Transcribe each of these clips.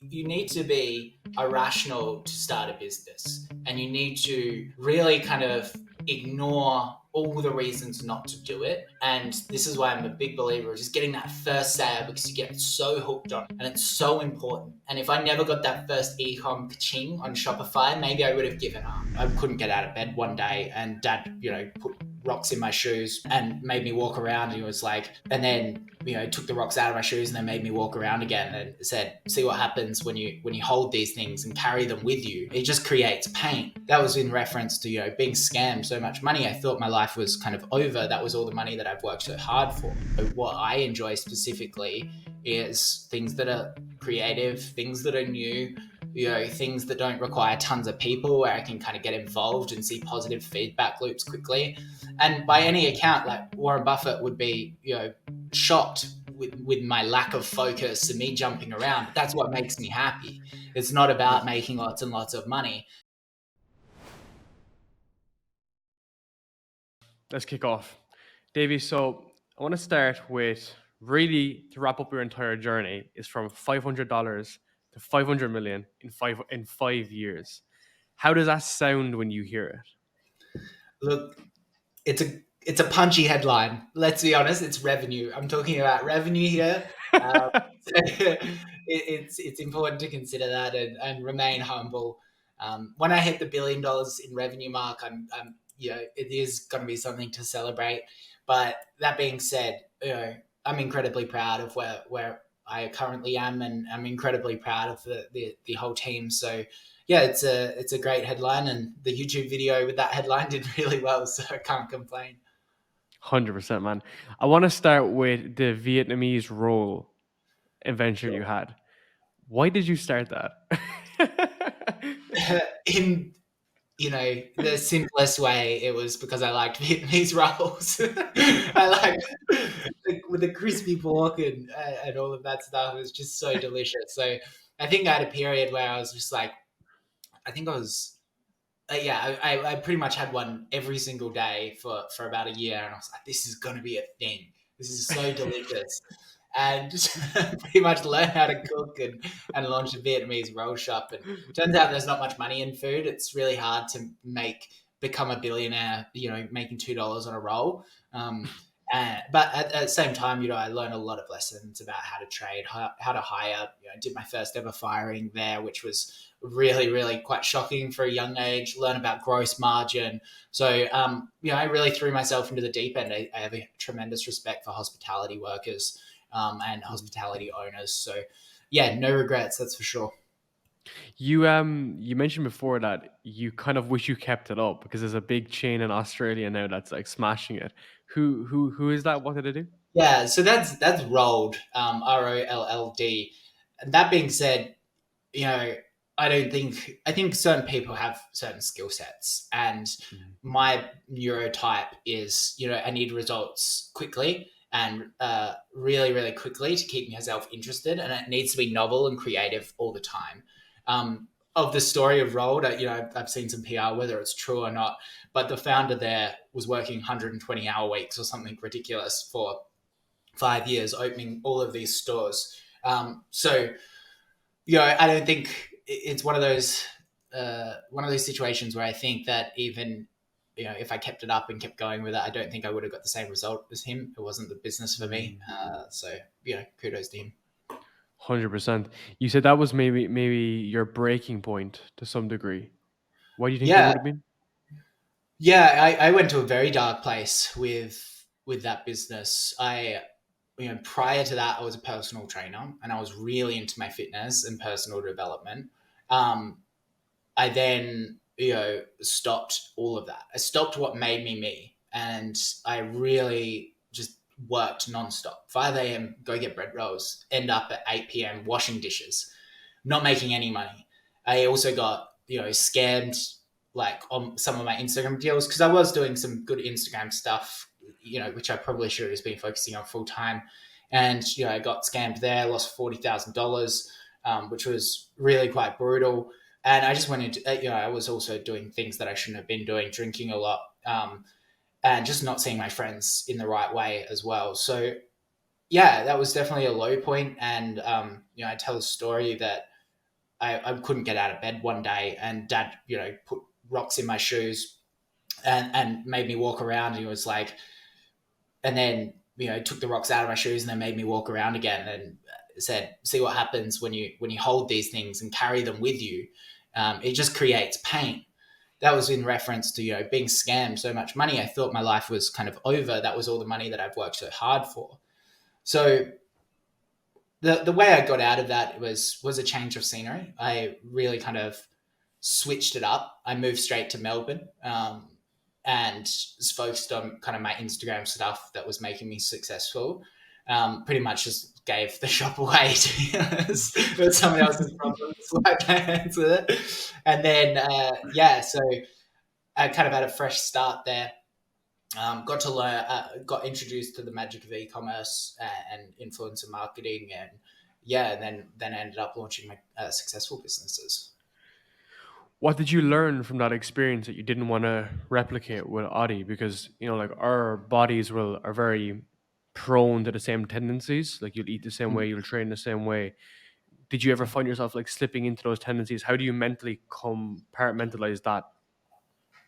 you need to be irrational to start a business, and you need to really kind of ignore all the reasons not to do it. And this is why I'm a big believer of just getting that first sale, because you get so hooked on it and it's so important. And if I never got that first e-com ka-ching on Shopify, maybe I would have given up. I couldn't get out of bed one day, and dad, put rocks in my shoes and made me walk around. And he was like, and then took the rocks out of my shoes and then made me walk around again and said, see what happens when you hold these things and carry them with you. It just creates pain. That was in reference to, being scammed so much money. I thought my life was kind of over. That was all the money that I've worked so hard for. So what I enjoy specifically is things that are creative, things that are new, things that don't require tons of people, where I can kind of get involved and see positive feedback loops quickly. And by any account, like Warren Buffett would be, shocked with my lack of focus and me jumping around. But that's what makes me happy. It's not about making lots and lots of money. Let's kick off. Davie, so I want to start with, really, to wrap up your entire journey, is from $500 to 500 million in 5 years. How does that sound when you hear it? Look, it's a punchy headline. Let's be honest, it's revenue. I'm talking about revenue here. It's important to consider that and remain humble. When I hit the $1 billion in revenue mark, it is going to be something to celebrate. But that being said, I'm incredibly proud of where I currently am, and I'm incredibly proud of the whole team. So yeah, it's a great headline, and the YouTube video with that headline did really well, so I can't complain. 100%, man. I want to start with the Vietnamese roll adventure you had. Why did you start that? In the simplest way, it was because I liked Vietnamese rolls. I like with the crispy pork and all of that stuff. It was just so delicious. So I think I had a period where I was just like, I think I was, I pretty much had one every single day for about a year, and I was like, this is gonna be a thing. This is so delicious. And just pretty much learn how to cook and launch a Vietnamese roll shop. And it turns out there's not much money in food. It's really hard to become a billionaire, making $2 on a roll. But at the same time, I learned a lot of lessons about how to trade, how to hire. I did my first ever firing there, which was really, really quite shocking for a young age. Learn about gross margin. So, I really threw myself into the deep end. I have a tremendous respect for hospitality workers and hospitality owners. So, yeah, no regrets, that's for sure. You mentioned before that you kind of wish you kept it up, because there's a big chain in Australia now that's like smashing it. Who is that? What did they do? Yeah, so that's Rolled, ROLLD. That being said, I think certain people have certain skill sets, and my neurotype is, I need results quickly and really, really quickly to keep myself interested, and it needs to be novel and creative all the time. Of the story of Rolled, I've seen some PR, whether it's true or not, but the founder there was working 120-hour weeks or something ridiculous for 5 years, opening all of these stores. So, I don't think it's one of those situations where I think that even, if I kept it up and kept going with it, I don't think I would have got the same result as him. It wasn't the business for me. So, kudos to him. 100%. You said that was maybe your breaking point to some degree. Why do you think that would have been? Yeah, I went to a very dark place with that business. Prior to that, I was a personal trainer, and I was really into my fitness and personal development. I then, stopped all of that. I stopped what made me me, and I really just worked nonstop. 5 a.m., go get bread rolls, end up at 8 p.m. washing dishes, not making any money. I also got, scammed like on some of my Instagram deals, because I was doing some good Instagram stuff, which I probably should have just been focusing on full time. And, I got scammed there, lost $40,000, which was really quite brutal. And I just went into, I was also doing things that I shouldn't have been doing, drinking a lot, and just not seeing my friends in the right way as well. So, yeah, that was definitely a low point. And, I tell a story that I couldn't get out of bed one day, and Dad, put rocks in my shoes and made me walk around. And he was like, and then took the rocks out of my shoes and then made me walk around again and said, "See what happens when you hold these things and carry them with you. It just creates pain." That was in reference to being scammed so much money. I thought my life was kind of over. That was all the money that I've worked so hard for. So the way I got out of that was a change of scenery. I really kind of switched it up. I moved straight to Melbourne, and was focused on kind of my Instagram stuff that was making me successful. Pretty much just gave the shop away, to be honest. It was someone else's problem, so I can't answer it. And then so I kind of had a fresh start there. Got to learn, got introduced to the magic of e-commerce and influencer marketing, and then I ended up launching my successful businesses. What did you learn from that experience that you didn't want to replicate with Oodie? Because like our bodies are very prone to the same tendencies. Like you'll eat the same way, you'll train the same way. Did you ever find yourself like slipping into those tendencies? How do you mentally compartmentalize that?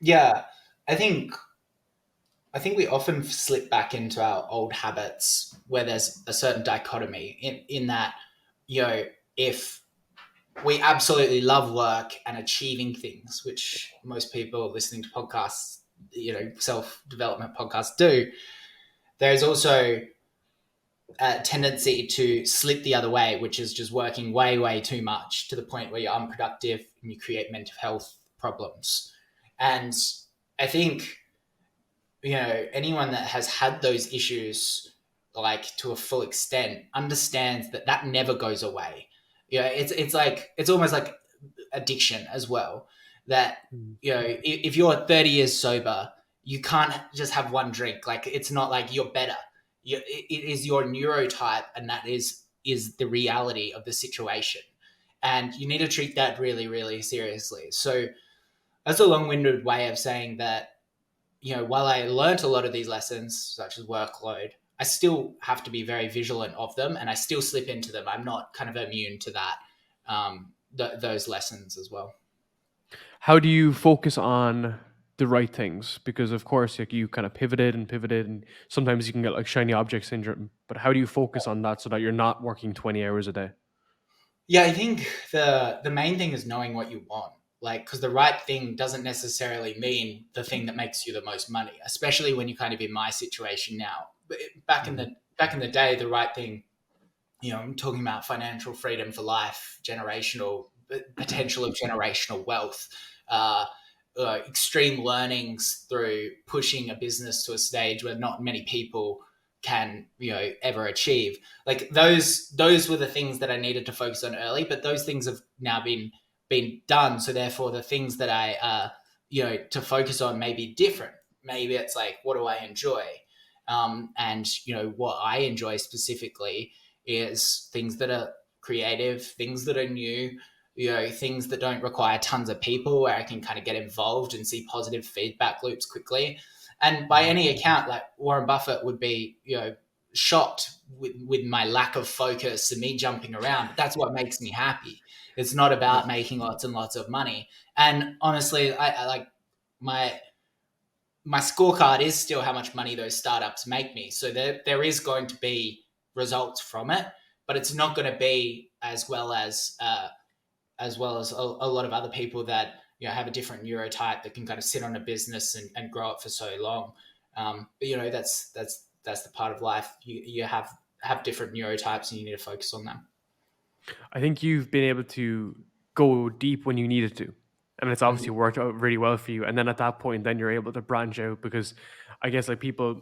Yeah, I think we often slip back into our old habits where there's a certain dichotomy in that, if we absolutely love work and achieving things, which most people listening to podcasts, self-development podcasts do, there's also a tendency to slip the other way, which is just working way, way too much to the point where you're unproductive and you create mental health problems. And I think, anyone that has had those issues like to a full extent understands that that never goes away. It's like, it's almost like addiction as well, that Mm. if you're 30 years sober, you can't just have one drink. Like, it's not like you're better. It is your neurotype, and that is the reality of the situation, and you need to treat that really, really seriously. So that's a long-winded way of saying that, while I learned a lot of these lessons, such as workload, I still have to be very vigilant of them, and I still slip into them. I'm not kind of immune to that, those lessons as well. How do you focus on the right things? Because of course, like you kind of pivoted, and sometimes you can get like shiny object syndrome. But how do you focus on that so that you're not working 20 hours a day? Yeah, I think the main thing is knowing what you want. Like, because the right thing doesn't necessarily mean the thing that makes you the most money, especially when you're kind of in my situation now. But Mhm. back in the day, the right thing, I'm talking about financial freedom for life, generational potential of generational wealth, uh, extreme learnings through pushing a business to a stage where not many people can ever achieve. Like, those were the things that I needed to focus on early, but those things have now been done. So therefore, the things that I to focus on may be different. Maybe it's like, what do I enjoy? And what I enjoy specifically is things that are creative, things that are new, things that don't require tons of people, where I can kind of get involved and see positive feedback loops quickly. And by Mhm. any account, like Warren Buffett would be, shocked with my lack of focus and me jumping around. But that's what makes me happy. It's not Yeah. about making lots and lots of money. And honestly, I like my scorecard is still how much money those startups make me. So there is going to be results from it, but it's not going to be as well as a lot of other people that have a different neurotype that can kind of sit on a business and grow it for so long. But that's the part of life. You have different neurotypes, and you need to focus on them. I think you've been able to go deep when you needed to. And it's obviously Mhm. worked out really well for you. And then at that point, then you're able to branch out because I guess like people,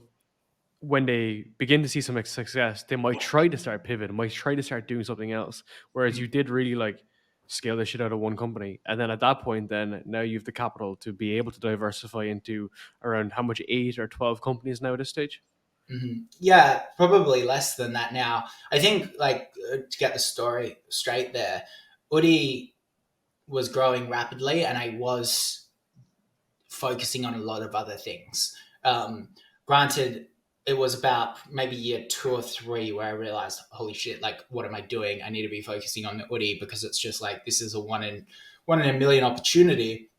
when they begin to see some success, they might try to start pivot, might try to start doing something else. Whereas you Mhm. did really like scale the shit out of one company. And then at that point, then now you have the capital to be able to diversify into around how much, 8 or 12 companies now at this stage? Yeah, probably less than that now. I think, like, to get the story straight there, Oodie was growing rapidly, and I was focusing on a lot of other things. Granted, it was about maybe year 2 or 3 where I realized, holy shit, like what am I doing? I need to be focusing on the Oodie because it's just like this is a one in a million opportunity.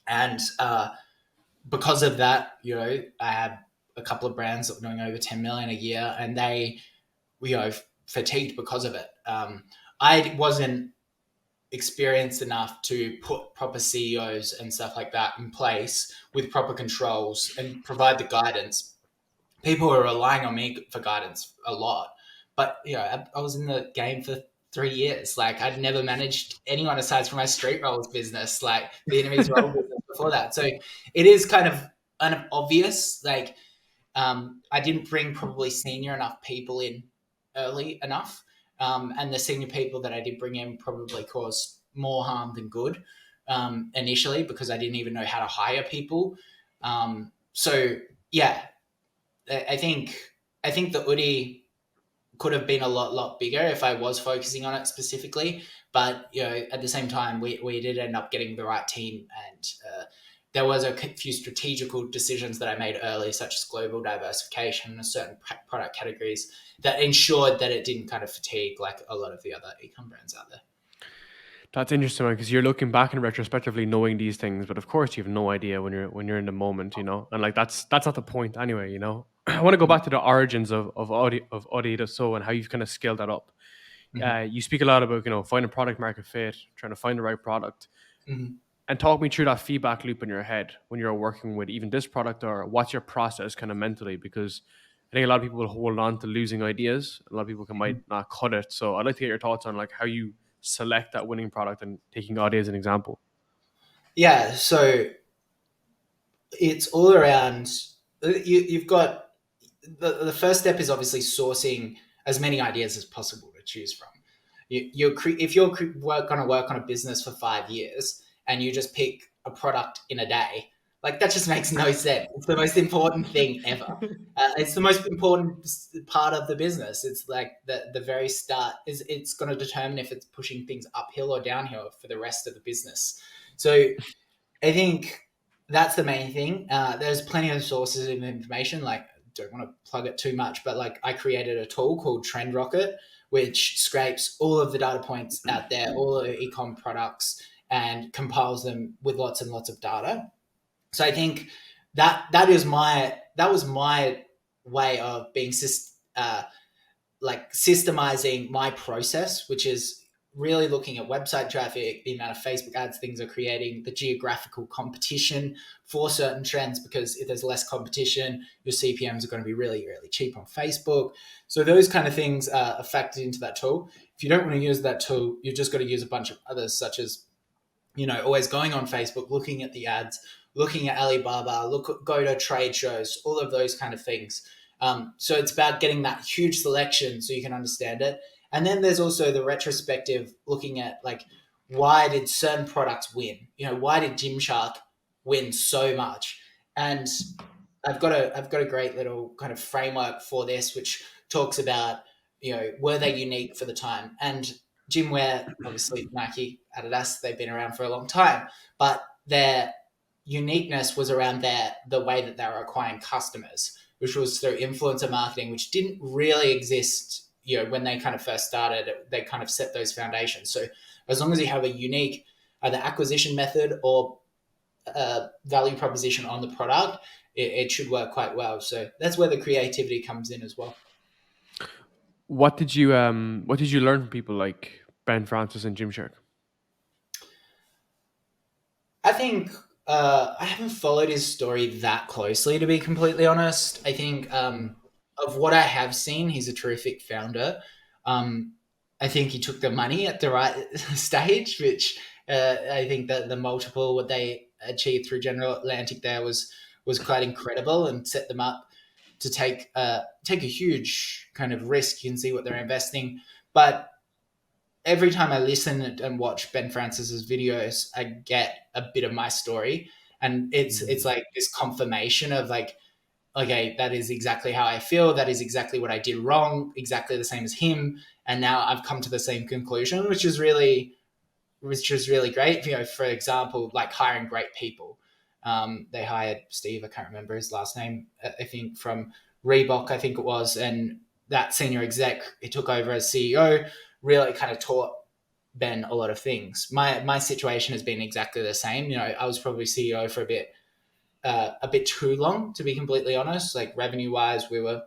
And because of that, I have a couple of brands that were doing over 10 million a year, and they, fatigued because of it. I wasn't experienced enough to put proper CEOs and stuff like that in place with proper controls and provide the guidance. People were relying on me for guidance a lot, but I was in the game for 3 years. Like I'd never managed anyone aside from my street rolls business, like Vietnamese roll business before that. So it is kind of obvious. Like I didn't bring probably senior enough people in early enough, and the senior people that I did bring in probably caused more harm than good initially because I didn't even know how to hire people. So yeah, I think the Oodie could have been a lot bigger if I was focusing on it specifically. But at the same time, we did end up getting the right team, and there was a few strategical decisions that I made early, such as global diversification and certain product categories that ensured that it didn't kind of fatigue like a lot of the other ecom brands out there. That's interesting because you're looking back and retrospectively knowing these things, but of course you have no idea when you're in the moment, and like that's not the point anyway. I want to go back to the origins of Audi So and how you've kind of scaled that up. Mm-hmm. You speak a lot about finding product market fit, trying to find the right product, Mm-hmm. and talk me through that feedback loop in your head when you're working with even this product, or what's your process kind of mentally, because I think a lot of people will hold on to losing ideas. A lot of people might not cut it. So I'd like to get your thoughts on like how you select that winning product, and taking Audi as an example. Yeah, so it's all around. You've got the first step is obviously sourcing as many ideas as possible to choose from. If you're going to work on a business for 5 years and you just pick a product in a day, like that just makes no sense. It's the most important thing ever. It's the most important part of the business. It's like the very start is it's going to determine if it's pushing things uphill or downhill for the rest of the business. So I think that's the main thing. There's plenty of sources of information. Like, don't want to plug it too much, but like, I created a tool called Trend Rocket, which scrapes all of the data points out there, all the ecom products, and compiles them with lots and lots of data. So I think that was my way of being like systemizing my process, which is really looking at website traffic, the amount of Facebook ads things are creating, the geographical competition for certain trends, because if there's less competition, your CPMs are going to be really, really cheap on Facebook. So those kind of things are factored into that tool. If you don't want to use that tool, you've just got to use a bunch of others, such as always going on Facebook, looking at the ads, looking at Alibaba, go to trade shows, all of those kind of things. So it's about getting that huge selection so you can understand it. And then there's also the retrospective, looking at like, why did certain products win? Why did Gymshark win so much? And I've got a great little kind of framework for this, which talks about, were they unique for the time? And gymwear, obviously Nike, Adidas, they've been around for a long time, but their uniqueness was around the way that they were acquiring customers, which was through influencer marketing, which didn't really exist, when they kind of first started. They kind of set those foundations. So as long as you have a unique either acquisition method or value proposition on the product, it should work quite well. So that's where the creativity comes in as well. What did you learn from people like Ben Francis and Gymshark? I think I haven't followed his story that closely, to be completely honest. I think of what I have seen, he's a terrific founder. Um, I think he took the money at the right stage, which I think that the multiple what they achieved through General Atlantic there was quite incredible, and set them up to take a huge kind of risk. You can see what they're investing, but every time I listen and watch Ben Francis's videos, I get a bit of my story, and it's like this confirmation of like, okay, that is exactly how I feel. That is exactly what I did wrong. Exactly the same as him, and now I've come to the same conclusion, which is really great. For example, like hiring great people. They hired Steve. I can't remember his last name. I think from Reebok, I think it was, and that senior exec who took over as CEO really kind of taught Ben a lot of things. My situation has been exactly the same. I was probably CEO for a bit too long, to be completely honest. Like revenue wise, we were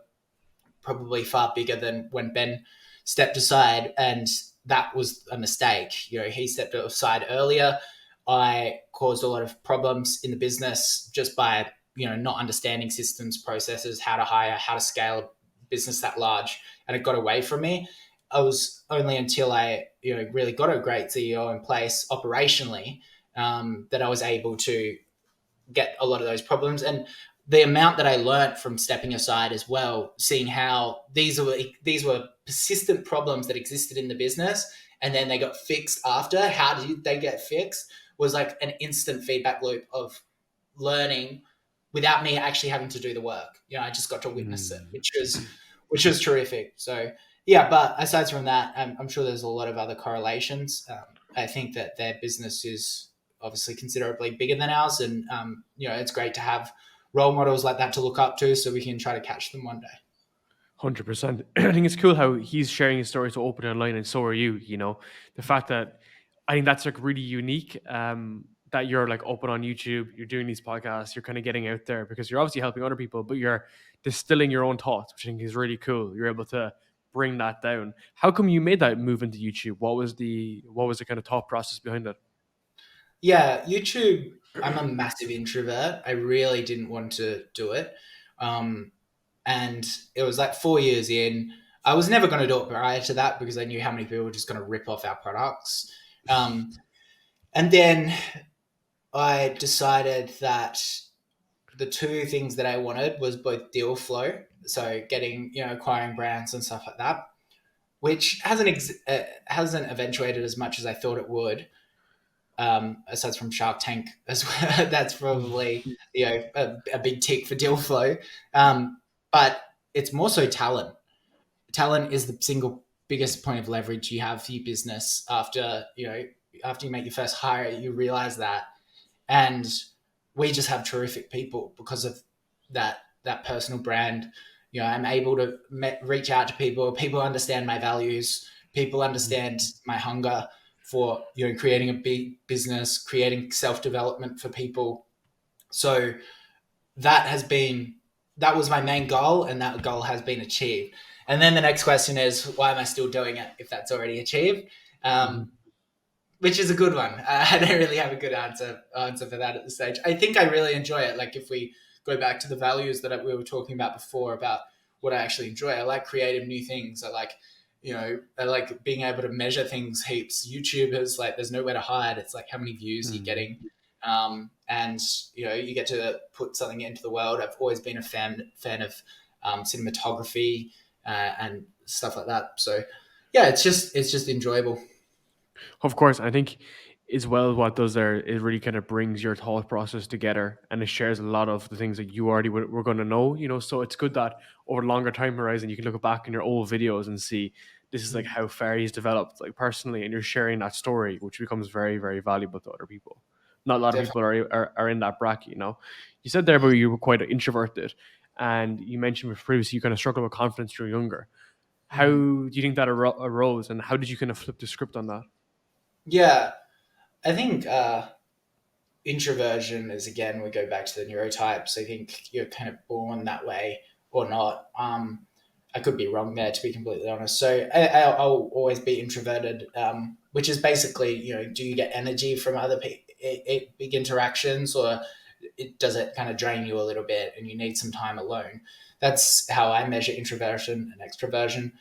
probably far bigger than when Ben stepped aside, and that was a mistake. He stepped aside earlier. I caused a lot of problems in the business just by not understanding systems, processes, how to hire, how to scale a business that large, and it got away from me. I was only until I really got a great CEO in place operationally that I was able to get a lot of those problems. And the amount that I learned from stepping aside as well, seeing how these were persistent problems that existed in the business, and then they got fixed after. How did they get fixed? Was like an instant feedback loop of learning without me actually having to do the work. I just got to witness it, which was terrific. So yeah, but aside from that, I'm sure there's a lot of other correlations. I think that their business is obviously considerably bigger than ours, and it's great to have role models like that to look up to, so we can try to catch them one day. 100%. I think it's cool how he's sharing his story so open online, and so are you. The fact that I think that's like really unique. That you're like open on YouTube, you're doing these podcasts, you're kind of getting out there because you're obviously helping other people, but you're distilling your own thoughts, which I think is really cool. You're able to bring that down. How come you made that move into YouTube? What was the kind of thought process behind it? Yeah, YouTube. I'm a massive introvert. I really didn't want to do it. Um, and it was like 4 years in. I was never going to do it prior to that because I knew how many people were just going to rip off our products. And then I decided that the two things that I wanted was both deal flow, so getting acquiring brands and stuff like that, which hasn't eventuated as much as I thought it would. Aside from Shark Tank as well, that's probably a big tick for deal flow. But it's more so talent. Talent is the single biggest point of leverage you have for your business. After you make your first hire, you realize that, and we just have terrific people because of that personal brand. I'm able to reach out to people. People understand my values. People understand my hunger for creating a big business, creating self-development for people. So that was my main goal, and that goal has been achieved. And then the next question is, why am I still doing it if that's already achieved? Mhm. Which is a good one. I don't really have a good answer for that at this stage. I think I really enjoy it. Like if we go back to the values that we were talking about before about what I actually enjoy, I like creative new things. I like being able to measure things heaps. YouTube is like there's nowhere to hide. It's like how many views you're Mhm. getting, and you get to put something into the world. I've always been a fan of cinematography and stuff like that. So yeah, it's just enjoyable. Of course, I think as well what does there it really kind of brings your thought process together, and it shares a lot of the things that you already were going to know. So it's good that over a longer time horizon you can look back in your old videos and see this is like how far he's developed like personally, and you're sharing that story, which becomes very, very valuable to other people. Not a lot of people are in that bracket. You said there about you were quite introverted, and you mentioned previously you kind of struggled with confidence when you were younger. How Mm. do you think that arose, and how did you kind of flip the script on that? Yeah, I think introversion is, again, we go back to the neurotypes. I think you're kind of born that way or not. I could be wrong there, to be completely honest. So I'll always be introverted, which is basically, do you get energy from other big interactions, or does it kind of drain you a little bit and you need some time alone? That's how I measure introversion and extroversion.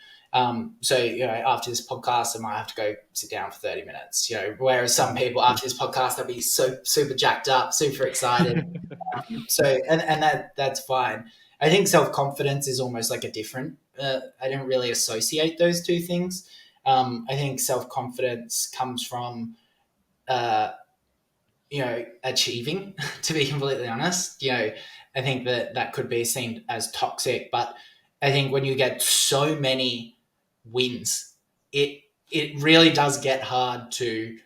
So after this podcast, I might have to go sit down for 30 minutes. Whereas some people after this podcast, they'll be so super jacked up, super excited. So and that's fine. I think self confidence is almost like a different. I don't really associate those two things. I think self confidence comes from uh, achieving. To be completely honest, I think that could be seen as toxic, but I think when you get so many wins, it it really does get hard to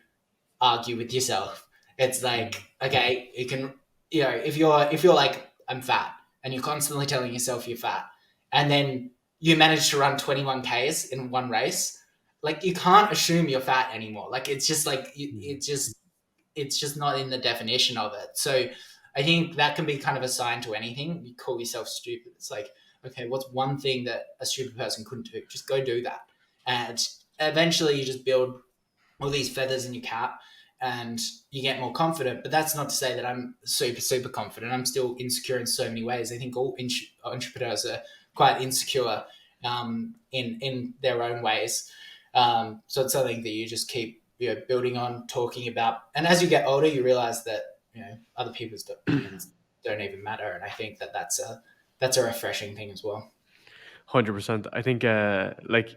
argue with yourself. It's like, okay, you can, if you're like, I'm fat, and you're constantly telling yourself you're fat, and then you manage to run 21Ks in one race, like you can't assume you're fat anymore. Like it's just like it's just not in the definition of it. So I think that can be kind of a sign to anything. You call yourself stupid. It's like, okay, what's one thing that a stupid person couldn't do? Just go do that. And eventually you just build all these feathers in your cap and you get more confident. But that's not to say that I'm super, super confident. I'm still insecure in so many ways. I think all entrepreneurs are quite insecure in their own ways. So it's something that you just keep building on, talking about. And as you get older, you realize that other people's opinions don't even matter. And I think that that's a refreshing thing as well. 100%. I think like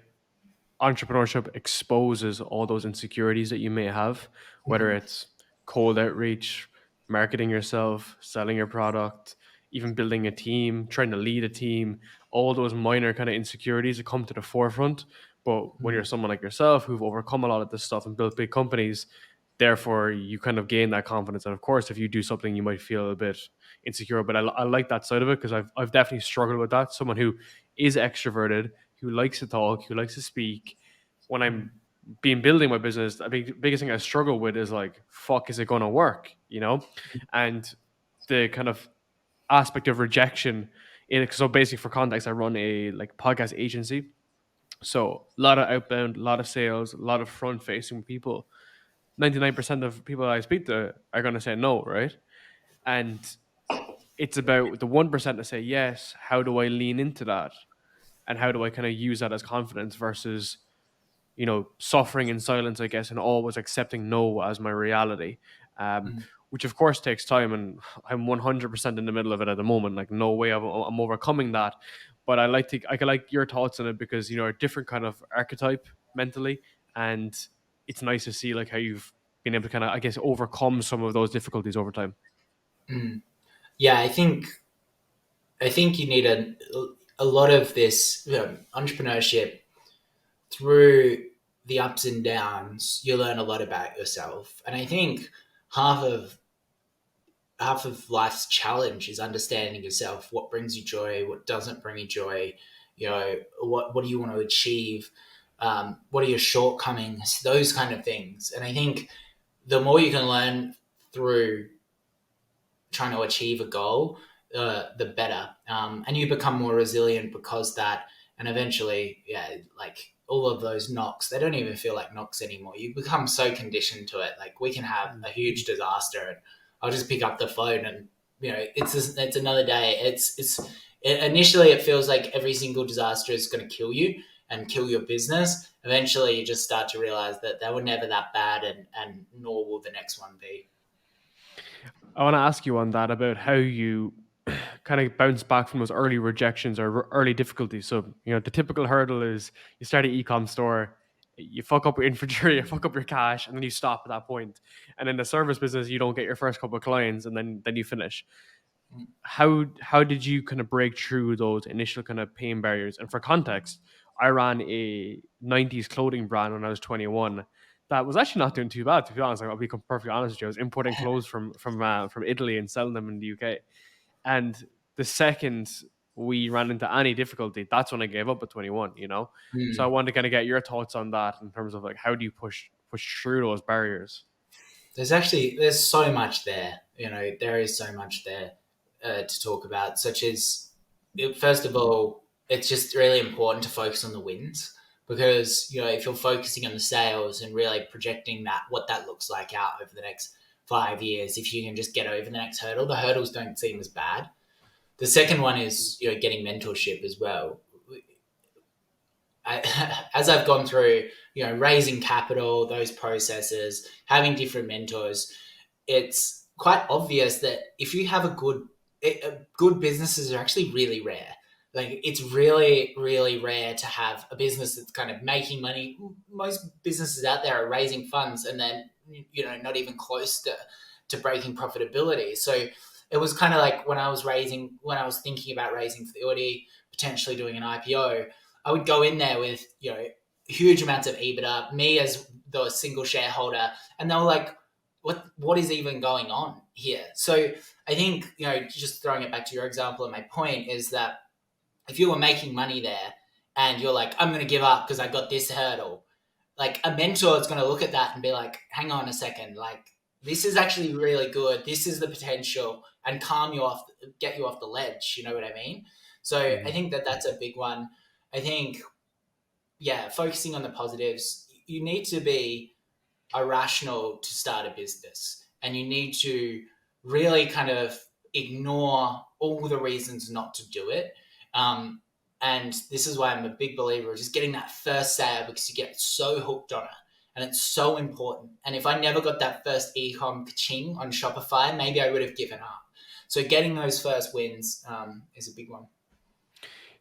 entrepreneurship exposes all those insecurities that you may have, whether Mm, it's cold outreach, marketing yourself, selling your product, even building a team, trying to lead a team, all those minor kind of insecurities that come to the forefront. But when you're mm, someone like yourself who've overcome a lot of this stuff and built big companies, therefore you kind of gain that confidence. And of course, if you do something, you might feel a bit insecure. But I like that side of it because I've definitely struggled with that. Someone who is extroverted, who likes to talk, who likes to speak. When I'm mm, being building my business, the biggest thing I struggle with is like, fuck, is it going to work? You know, and the kind of aspect of rejection. So basically, for context, I run a like podcast agency. So a lot of outbound, a lot of sales, a lot of front facing people. 99% of people I speak to are going to say no, right? And it's about the 1% to say yes. How do I lean into that? And how do I kind of use that as confidence versus suffering in silence, I guess, and always accepting no as my reality, mm. which of course takes time. And I'm 100% in the middle of it at the moment. Like, no way I'm overcoming that. But I like your thoughts on it because, a different kind of archetype mentally. And it's nice to see like how you've been able to kind of, I guess, overcome some of those difficulties over time. Mm. Yeah, I think you need a lot of this entrepreneurship through the ups and downs. You learn a lot about yourself, and I think half of half of life's challenge is understanding yourself. What brings you joy? What doesn't bring you joy? What do you want to achieve? What are your shortcomings? Those kind of things. And I think the more you can learn through trying to achieve a goal, the better. And you become more resilient because that, and eventually, yeah, like all of those knocks, they don't even feel like knocks anymore. You become so conditioned to it. Like we can have a huge disaster, and I'll just pick up the phone, and it's another day. Initially it feels like every single disaster is going to kill you and kill your business. Eventually, you just start to realize that they were never that bad, and nor will the next one be. I want to ask you on that about how you kind of bounce back from those early rejections or early difficulties. So, the typical hurdle is you start an e-com store, you fuck up your inventory, you fuck up your cash, and then you stop at that point. And in the service business, you don't get your first couple of clients, and then you finish. How did you kind of break through those initial kind of pain barriers? And for context, I ran a 90s clothing brand when I was 21 that was actually not doing too bad, to be honest. I'll be perfectly honest with you. I was importing clothes from Italy and selling them in the UK. And the second we ran into any difficulty, that's when I gave up at 21, So I Hmm. wanted to kind of get your thoughts on that in terms of like how do you push through those barriers? There's so much there. There is so much there to talk about. Such as, first of all, it's just really important to focus on the wins, because if you're focusing on the sales and really projecting that what that looks like out over the next 5 years, if you can just get over the next hurdle, the hurdles don't seem as bad. The second one is getting mentorship as well. As I've gone through, raising capital, those processes, having different mentors, it's quite obvious that if you have good businesses are actually really rare. Like it's really, really rare to have a business that's kind of making money. Most businesses out there are raising funds and then not even close to breaking profitability. So it was kind of like when I was thinking about raising for the Oodie, potentially doing an IPO, I would go in there with huge amounts of EBITDA, me as the single shareholder, and they were like, what is even going on here? So I think just throwing it back to your example, and my point is that if you were making money there and you're like, I'm going to give up because I got this hurdle, like a mentor is going to look at that and be like, hang on a second, like this is actually really good. This is the potential, and calm you off, get you off the ledge. You know what I mean? So I Mhm. think that that's a big one. I think, yeah, focusing on the positives. You need to be irrational to start a business, and you need to really kind of ignore all the reasons not to do it. Um, and this is why I'm a big believer of just getting that first sale, because you get so hooked on it and it's so important. And if I never got that first e-com ka-ching on Shopify, maybe I would have given up. So getting those first wins is a big one.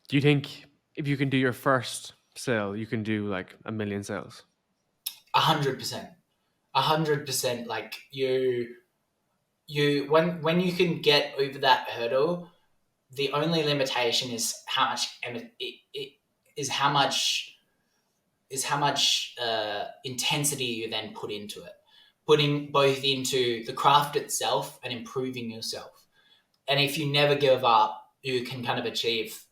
Do you think if you can do your first sale, you can do like a million sales? 100%. 100%. Like you when you can get over that hurdle, the only limitation is how much it is how much intensity you then put into it, putting both into the craft itself and improving yourself. And if you never give up, you can kind of achieve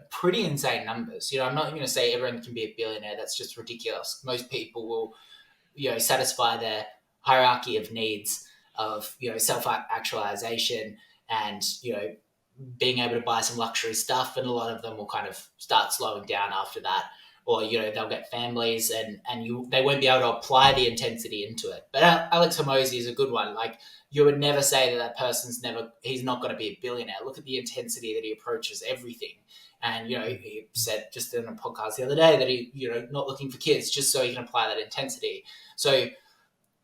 pretty insane numbers. I'm not going to say everyone can be a billionaire. That's just ridiculous. Most people will satisfy their hierarchy of needs of self actualization and being able to buy some luxury stuff, and a lot of them will kind of start slowing down after that, or they'll get families, and they won't be able to apply the intensity into it. But Alex Hormozy is a good one. Like, you would never say that person's he's not going to be a billionaire. Look at the intensity that he approaches everything. And he said just in a podcast the other day that he not looking for kids just so he can apply that intensity. So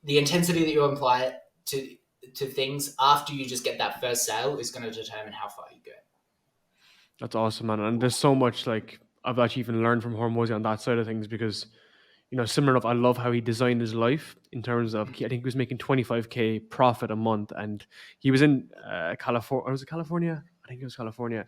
the intensity that you apply to things after you just get that first sale is going to determine how far you go. That's awesome, man. And there's so much like I've actually even learned from Hormozy on that side of things because, similar enough, I love how he designed his life in terms of, I think he was making 25K profit a month, and he was in California. Was it California? I think it was California.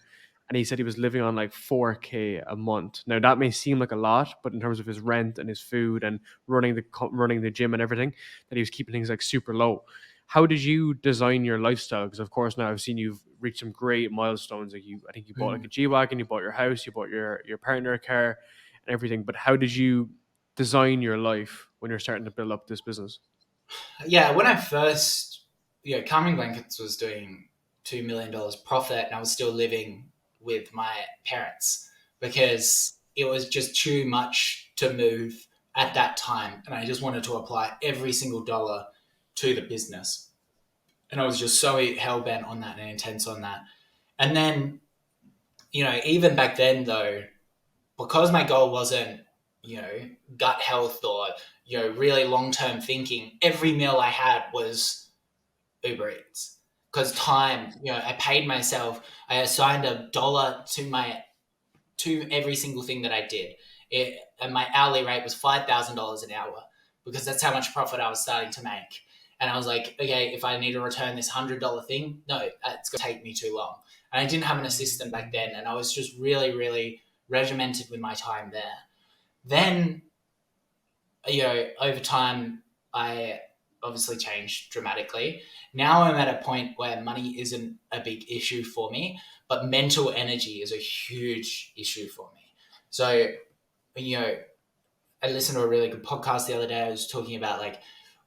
And he said he was living on like 4K a month. Now that may seem like a lot, but in terms of his rent and his food and running the gym and everything, that he was keeping things like super low. How did you design your lifestyle? Because of course now I've seen you've reached some great milestones. Like I think you bought like a Mm. G wagon, you bought your house, you bought your partner a car, and everything. But how did you design your life when you're starting to build up this business? Yeah, when I first, Calming Blankets was doing $2 million profit, and I was still living with my parents because it was just too much to move at that time, and I just wanted to apply every single dollar to the business, and I was just so hell bent on that and intense on that. And then, even back then though, because my goal wasn't, gut health or, really long term thinking, every meal I had was Uber Eats. Because time, I paid myself, I assigned $1 to every single thing that I did. And my hourly rate was $5,000 an hour because that's how much profit I was starting to make. And I was like, okay, if I need to return this $100 thing, no, it's going to take me too long. And I didn't have an assistant back then, and I was just really, really regimented with my time there. Then, over time, I obviously changed dramatically. Now I'm at a point where money isn't a big issue for me, but mental energy is a huge issue for me. So, you know, I listened to a really good podcast the other day. I was talking about like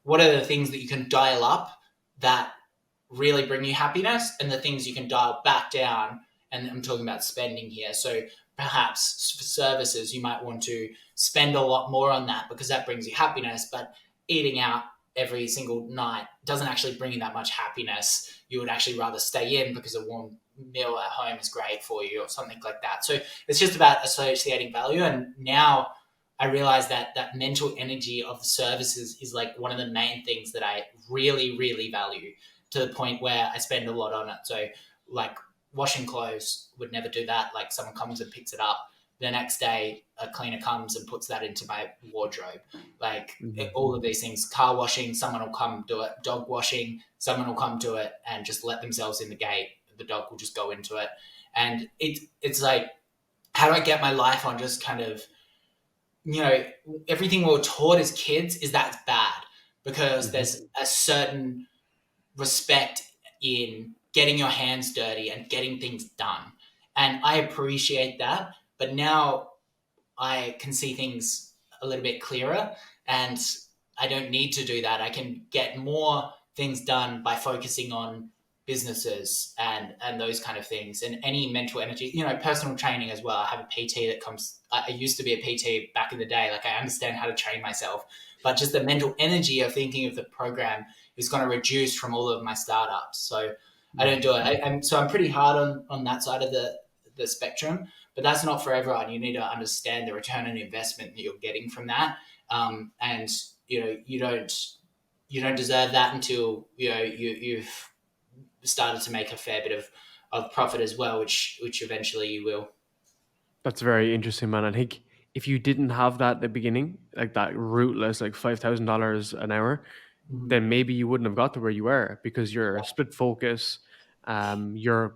what are the things that you can dial up that really bring you happiness, and the things you can dial back down. And I'm talking about spending here. So perhaps for services, you might want to spend a lot more on that because that brings you happiness. But eating out every single night doesn't actually bring you that much happiness. You would actually rather stay in because a warm meal at home is great for you or something like that. So it's just about associating value. And now I realize that that mental energy of the services is like one of the main things that I really, really value, to the point where I spend a lot on it. So, like washing clothes, would never do that. Like someone comes and picks it up. The next day, a cleaner comes and puts that into my wardrobe. Like Hmm. all of these things, car washing, someone will come do it. Dog washing, someone will come do it and just let themselves in the gate. The dog will just go into it, and it's like, how do I get my life on just kind of, everything we were taught as kids is that's bad, because Hmm. there's a certain respect in getting your hands dirty and getting things done. And I appreciate that. But now I can see things a little bit clearer, and I don't need to do that. I can get more things done by focusing on businesses and those kind of things, and any mental energy, personal training as well. I have a PT that comes, I used to be a PT back in the day. Like, I understand how to train myself, but just the mental energy of thinking of the program is going to reduce from all of my startups. So I don't do it. I'm pretty hard on that side of the spectrum, but that's not for everyone. You need to understand the return on investment that you're getting from that, and you don't deserve that until you've started to make a fair bit of profit as well, which eventually you will. That's very interesting, man. I think if you didn't have that at the beginning, like that rootless, like $5,000 an hour, Mhm. then maybe you wouldn't have got to where you were because you're a split focus. You're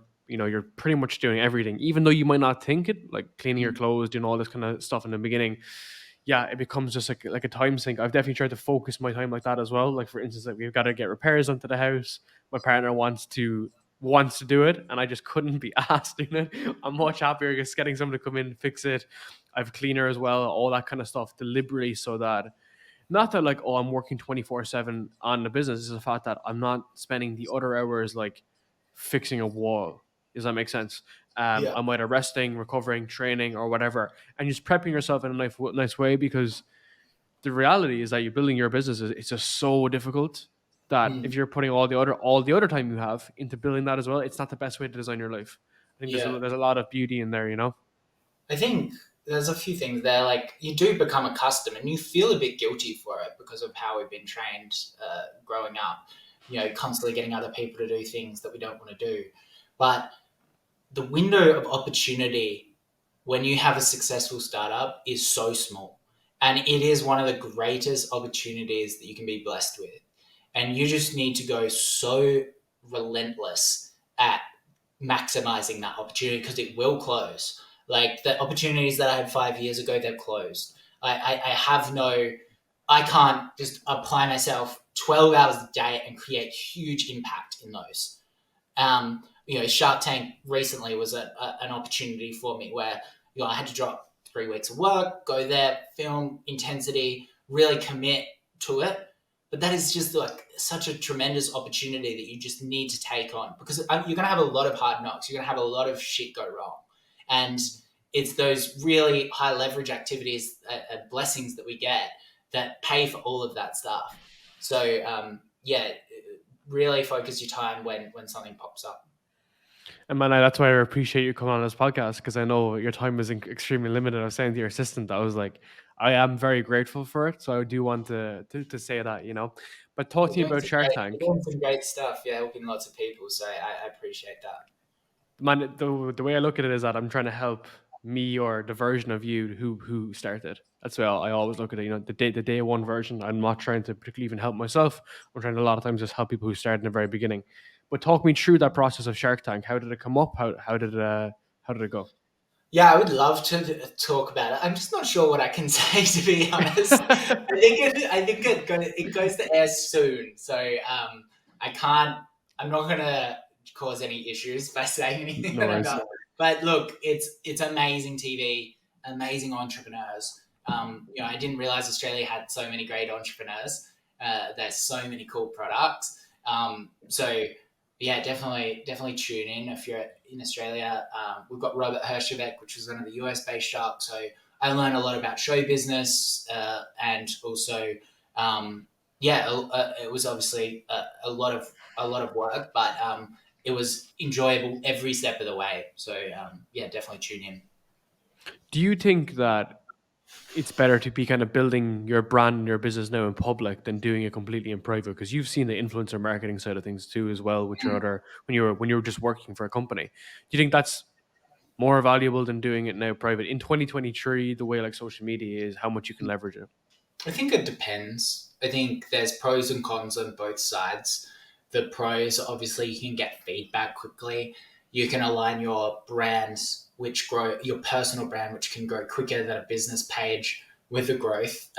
pretty much doing everything, even though you might not think it, like cleaning your Mhm. clothes, doing all this kind of stuff in the beginning. Yeah, it becomes just like a time sink. I've definitely tried to focus my time like that as well. Like for instance, like we've got to get repairs onto the house. My partner wants to do it, and I just couldn't be asked doing it. I'm much happier just getting someone to come in and fix it. I've a cleaner as well, all that kind of stuff deliberately so that not that like, oh, I'm working 24/7 on the business. It's the fact that I'm not spending the other hours like fixing a wall. Does that make sense? Yeah. I'm either resting, recovering, training, or whatever, and just prepping yourself in a nice way. Because the reality is that you're building your business. It's just so difficult that if Mm. you're putting all the other time you have into building that as well, it's not the best way to design your life. I think there's Yeah. there's a lot of beauty in there, I think there's a few things there. Like, you do become accustomed, and you feel a bit guilty for it because of how we've been trained growing up. Constantly getting other people to do things that we don't want to do. But the window of opportunity when you have a successful startup is so small, and it is one of the greatest opportunities that you can be blessed with. And you just need to go so relentless at maximizing that opportunity, because it will close. Like, the opportunities that I had 5 years ago, they've closed. I have no, I can't just apply myself 12 hours a day and create huge impact in those. Shark Tank recently was an opportunity for me where I had to drop 3 weeks of work, go there, film intensity, really commit to it. But that is just like such a tremendous opportunity that you just need to take on, because you're going to have a lot of hard knocks. You're going to have a lot of shit go wrong, and it's those really high leverage activities and blessings that we get that pay for all of that stuff. So yeah, really focus your time when something pops up. And man, that's why I appreciate you coming on this podcast because I know your time is extremely limited. I was saying to your assistant, I was like, I am very grateful for it. So I do want to say that. But talk to me about Shark You're Tank. doing some great stuff. Yeah, helping lots of people. So I appreciate that. Man, the way I look at it is that I'm trying to help me or the version of you who started. That's why I always look at it. The day one version. I'm not trying to particularly even help myself. I'm trying to a lot of times just help people who started in the very beginning. But talk me through that process of Shark Tank. How did it come up? How did it go? Yeah, I would love to talk about it. I'm just not sure what I can say, to be honest. I think it goes to air soon, so I can't. I'm not gonna cause any issues by saying anything No that I'm worries. not. But look, it's amazing TV, amazing entrepreneurs. I didn't realize Australia had so many great entrepreneurs. There's so many cool products. So yeah, definitely tune in if you're in Australia. We've got Robert Herjavec, which is one of the US based sharks. So I learned a lot about show business, and also, yeah, it was obviously a lot of work, but it was enjoyable every step of the way. So yeah, definitely tune in. Do you think that it's better to be kind of building your brand and your business now in public than doing it completely in private? Because you've seen the influencer marketing side of things too, as well, with your other when you were just working for a company. Do you think that's more valuable than doing it now private in 2023? The way like social media is, how much you can leverage it. I think it depends. I think there's pros and cons on both sides. The pros, obviously, you can get feedback quickly. You can align your brands, which grow your personal brand, which can grow quicker than a business page with the growth.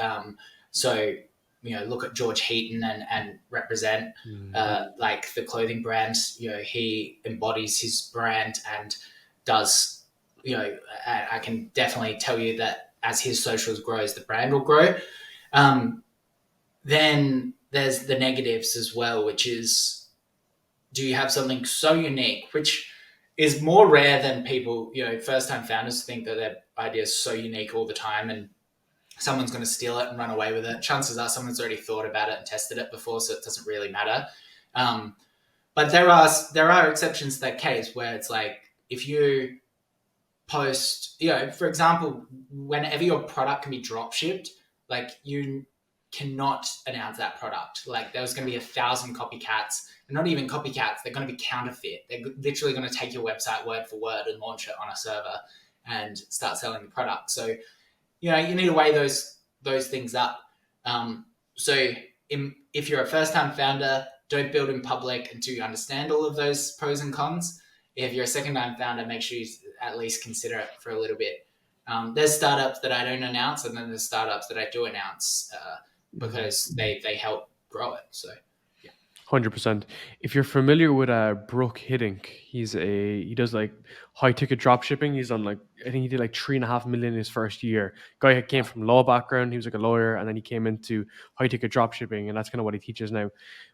So, look at George Heaton and Represent, Mhm. like the clothing brand. He embodies his brand and does I can definitely tell you that as his socials grows, the brand will grow. Um, then there's the negatives as well, which is, do you have something so unique, which is more rare than people, first time founders think that their idea is so unique all the time and someone's going to steal it and run away with it. Chances are someone's already thought about it and tested it before, so it doesn't really matter. Um, but there are exceptions to that case where it's like, if you post, for example, whenever your product can be drop shipped, like, you cannot announce that product. Like, there's going to be 1,000 copycats, and not even copycats, they're going to be counterfeit. They're literally going to take your website word for word and launch it on a server and start selling the product. So, you need to weigh those things up. So if you're a first-time founder, don't build in public until you understand all of those pros and cons. If you're a second-time founder, make sure you at least consider it for a little bit. There's startups that I don't announce, and then there's startups that I do announce because they help grow it. So. 100%. If you're familiar with Brooke Hiddink, he does like high ticket drop shipping. He's on like, I think he did like 3.5 million in his first year. Guy came from law background. He was like a lawyer, and then he came into high ticket drop shipping, and that's kind of what he teaches now.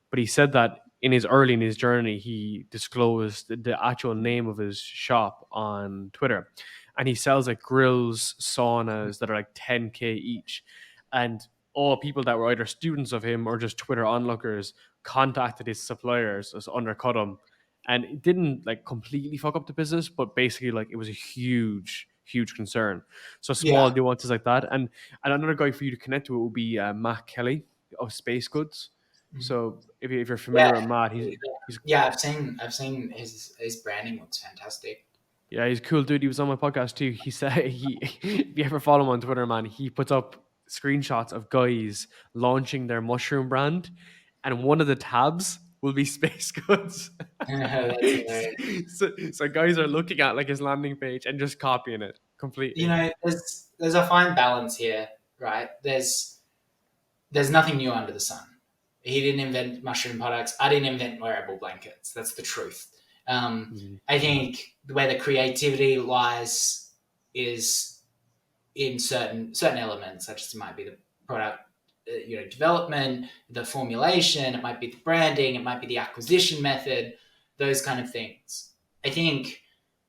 But he said that in his journey, he disclosed the actual name of his shop on Twitter, and he sells like grills, saunas that are like 10K each, and all people that were either students of him or just Twitter onlookers contacted his suppliers to undercut him, and it didn't like completely fuck up the business, but basically like it was a huge concern. So small Yeah. nuances like that, and another guy for you to connect to it would be Matt Kelly of Space Goods. So if you're Yeah. familiar with Matt, he's Yeah, I've seen his branding looks fantastic. yeah, he's a cool dude. He was on my podcast too. He said if you ever follow him on Twitter, man, he puts up screenshots of guys launching their mushroom brand, and one of the tabs will be Space Goods. That's hilarious. So guys are looking at like his landing page and just copying it completely. There's a fine balance here, right? There's nothing new under the sun. He didn't invent mushroom products. I didn't invent wearable blankets. That's the truth. Mhm. I think where the creativity lies is in certain elements, such as it might be the product, development, the formulation. It might be the branding. It might be the acquisition method. Those kind of things. I think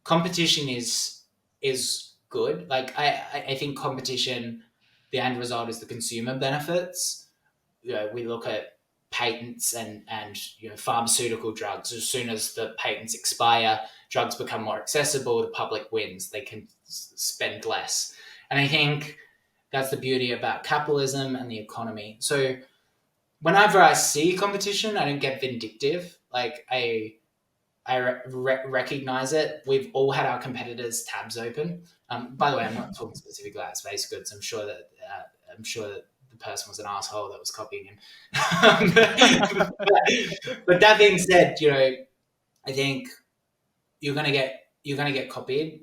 competition is good. Like, I think competition, the end result is the consumer benefits. We look at patents and pharmaceutical drugs. As soon as the patents expire, drugs become more accessible. The public wins. They can spend less, and I think that's the beauty about capitalism and the economy. So whenever I see competition, I don't get vindictive. Like, I recognize it. We've all had our competitors' tabs open. By the way, I'm not talking specifically about Space Goods. I'm sure that the person was an asshole that was copying him. but that being said, I think you're gonna get copied.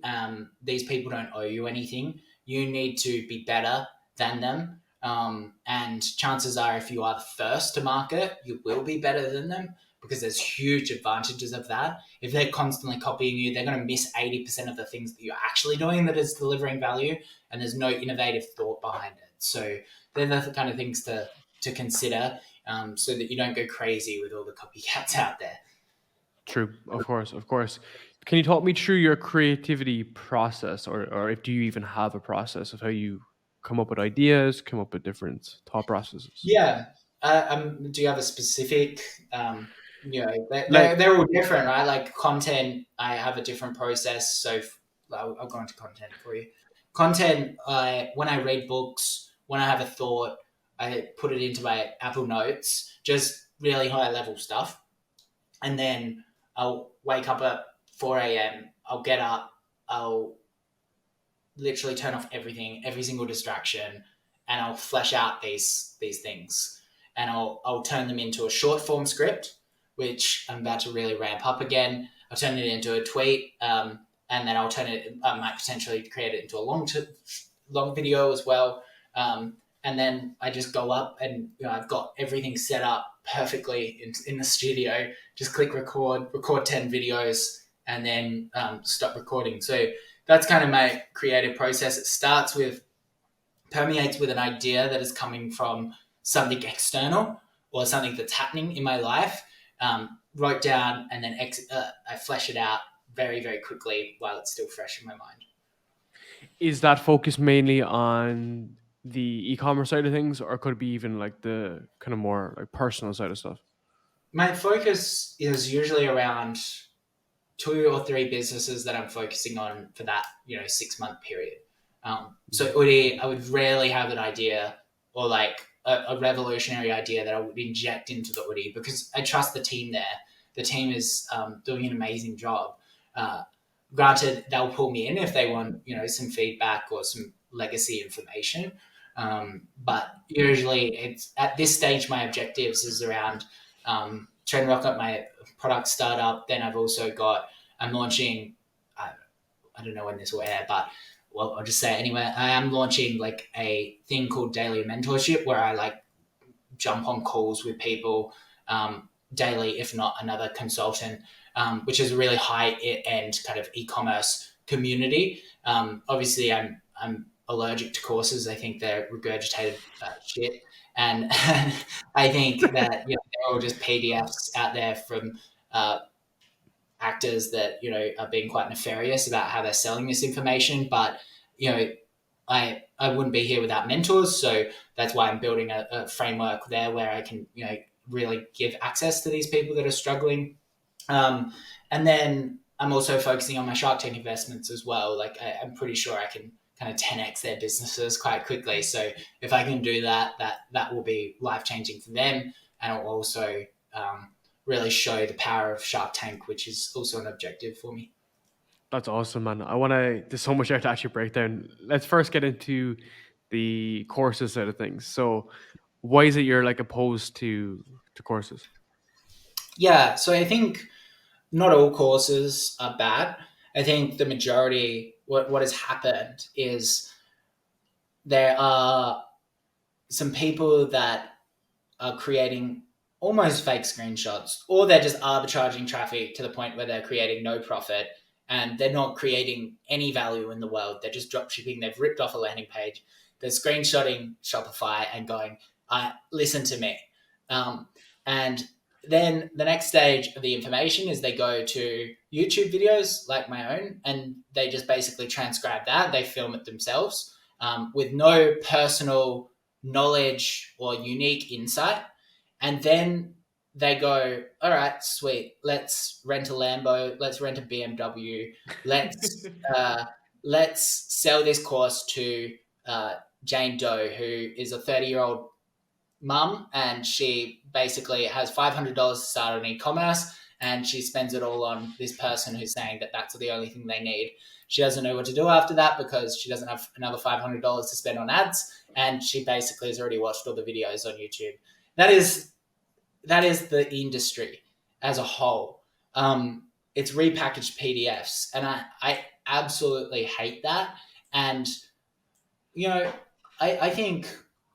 These people don't owe you anything. You need to be better than them. And chances are, if you are the first to market, you will be better than them because there's huge advantages of that. If they're constantly copying you, they're going to miss 80% of the things that you're actually doing that is delivering value, and there's no innovative thought behind it. So they're the kind of things to consider, so that you don't go crazy with all the copycats out there. True, of course, of course. Can you talk me through your creativity process, or if do you even have a process of how you come up with ideas, come up with different thought processes? Yeah. Do you have a specific, Like, they're all different, right? Like content, I have a different process. So I'll go into content for you. Content, when I read books, when I have a thought, I put it into my Apple Notes, just really high level stuff. And then I'll wake up at 4 a.m. I'll get up, I'll literally turn off everything, every single distraction, and I'll flesh out these things, and I'll turn them into a short form script, which I'm about to really ramp up again. I'll turn it into a tweet, and then I might potentially create it into a long video as well. And then I just go up, and I've got everything set up perfectly in the studio. Just click record 10 videos, and then stop recording. So that's kind of my creative process. It permeates with an idea that is coming from something external or something that's happening in my life. Wrote down, and then I flesh it out very, very quickly while it's still fresh in my mind. Is that focused mainly on the e-commerce side of things, or could it be even like the kind of more like personal side of stuff? My focus is usually around 2 or 3 businesses that I'm focusing on for that 6-month period. So Oodie, I would rarely have an idea or like a revolutionary idea that I would inject into the Oodie, because I trust the team there. The team is doing an amazing job. Uh, Granted, they'll pull me in if they want some feedback or some legacy information. But usually, it's at this stage my objectives is around trying to rock up my product startup. Then I'm launching. I, I don't know when this will air, but well, I'll just say it anyway. I am launching like a thing called daily mentorship, where I like jump on calls with people daily, if not another consultant, which is a really high end kind of e-commerce community. Obviously, I'm allergic to courses. I think they're regurgitated shit, and I think that they're all just PDFs out there from uh, actors that are being quite nefarious about how they're selling this information. But you know, I wouldn't be here without mentors, so that's why I'm building a framework there where I can really give access to these people that are struggling. And then I'm also focusing on my Shark Tank investments as well. Like I'm pretty sure I can kind of 10x their businesses quite quickly. So if I can do that, that will be life changing for them, and it will also really show the power of Shark Tank, which is also an objective for me. That's awesome, man. There's so much there to actually break down. Let's first get into the courses side of things. So, why is it you're like opposed to courses? Yeah, so I think not all courses are bad. I think the majority, what has happened is there are some people that are creating almost fake screenshots, or they're just arbitraging traffic to the point where they're creating no profit and they're not creating any value in the world. They're just drop shipping. They've ripped off a landing page. They're screenshotting Shopify and going, listen to me. And then the next stage of the information is they go to YouTube videos like my own, and they just basically transcribe that. They film it themselves with no personal knowledge or unique insight. And then they go, all right, sweet, let's rent a Lambo, let's rent a BMW, let's let's sell this course to Jane Doe, who is a 30-year-old mum, and she basically has $500 to start on e-commerce, and she spends it all on this person who's saying that that's the only thing they need. She doesn't know what to do after that because she doesn't have another $500 to spend on ads, and she basically has already watched all the videos on YouTube. That is the industry as a whole. It's repackaged PDFs, and I absolutely hate that. And I think,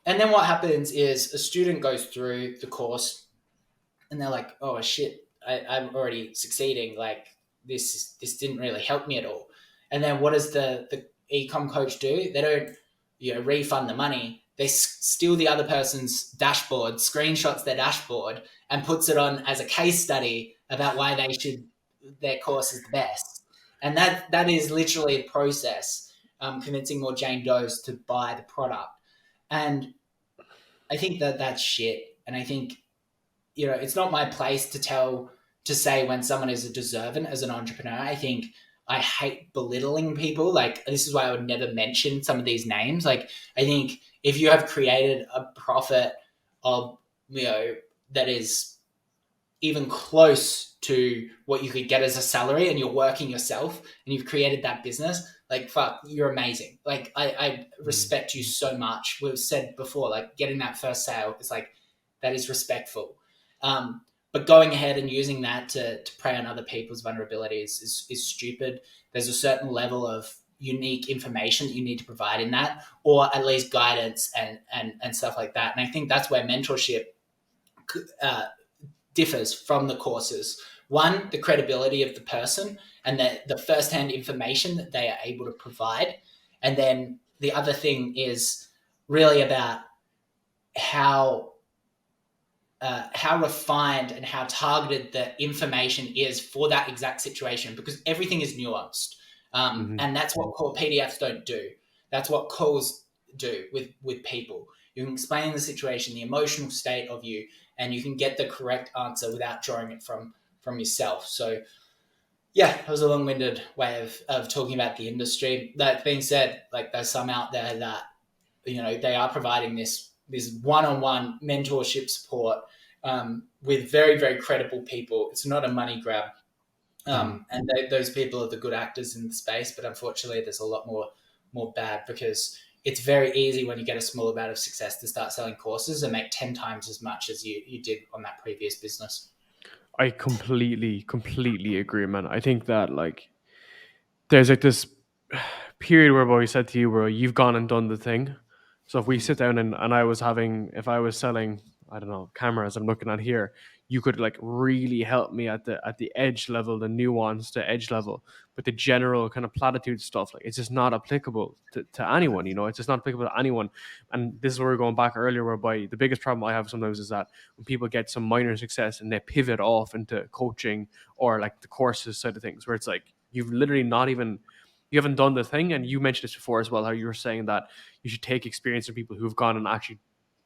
and then what happens is a student goes through the course and they're like, oh shit, I'm already succeeding. Like this didn't really help me at all. And then what does the ecom coach do? They don't refund the money. They steal the other person's dashboard, screenshots their dashboard, and puts it on as a case study about why their course is the best. And that is literally the process. Convincing more Jane Does to buy the product. And I think that's shit. And I think it's not my place to say when someone is a deserving as an entrepreneur. I think I hate belittling people. Like, this is why I would never mention some of these names. Like, I think if you have created a profit of, that is even close to what you could get as a salary, and you're working yourself and you've created that business, like, fuck, you're amazing. Like, I respect you so much. We've said before, like, getting that first sale is like, that is respectful. But going ahead and using that to prey on other people's vulnerabilities is stupid. There's a certain level of unique information that you need to provide in that, or at least guidance and stuff like that. And I think that's where mentorship differs from the courses, one, the credibility of the person and the first-hand information that they are able to provide. And then the other thing is really about how refined and how targeted the information is for that exact situation, because everything is nuanced. And that's what core PDFs don't do. That's what calls do with people. You can explain the situation, the emotional state of you, and you can get the correct answer without drawing it from yourself. So yeah, that was a long-winded way of talking about the industry. That being said, like there's some out there that, they are providing this one-on-one mentorship support with very, very credible people. It's not a money grab. And those people are the good actors in the space, but unfortunately there's a lot more bad, because it's very easy when you get a small amount of success to start selling courses and make 10 times as much as you did on that previous business. I completely agree, man. I think that like there's like this period where we said to you where you've gone and done the thing. So if we sit down and if I was selling, I don't know, cameras I'm looking at here, you could like really help me at the edge level, the nuance, the edge level. But the general kind of platitude stuff, like it's just not applicable to anyone, it's just not applicable to anyone. And this is where we're going back earlier, whereby the biggest problem I have sometimes is that when people get some minor success and they pivot off into coaching or like the courses side of things, where it's like you've literally not even you haven't done the thing. And you mentioned this before as well, how you were saying that you should take experience from people who've gone and actually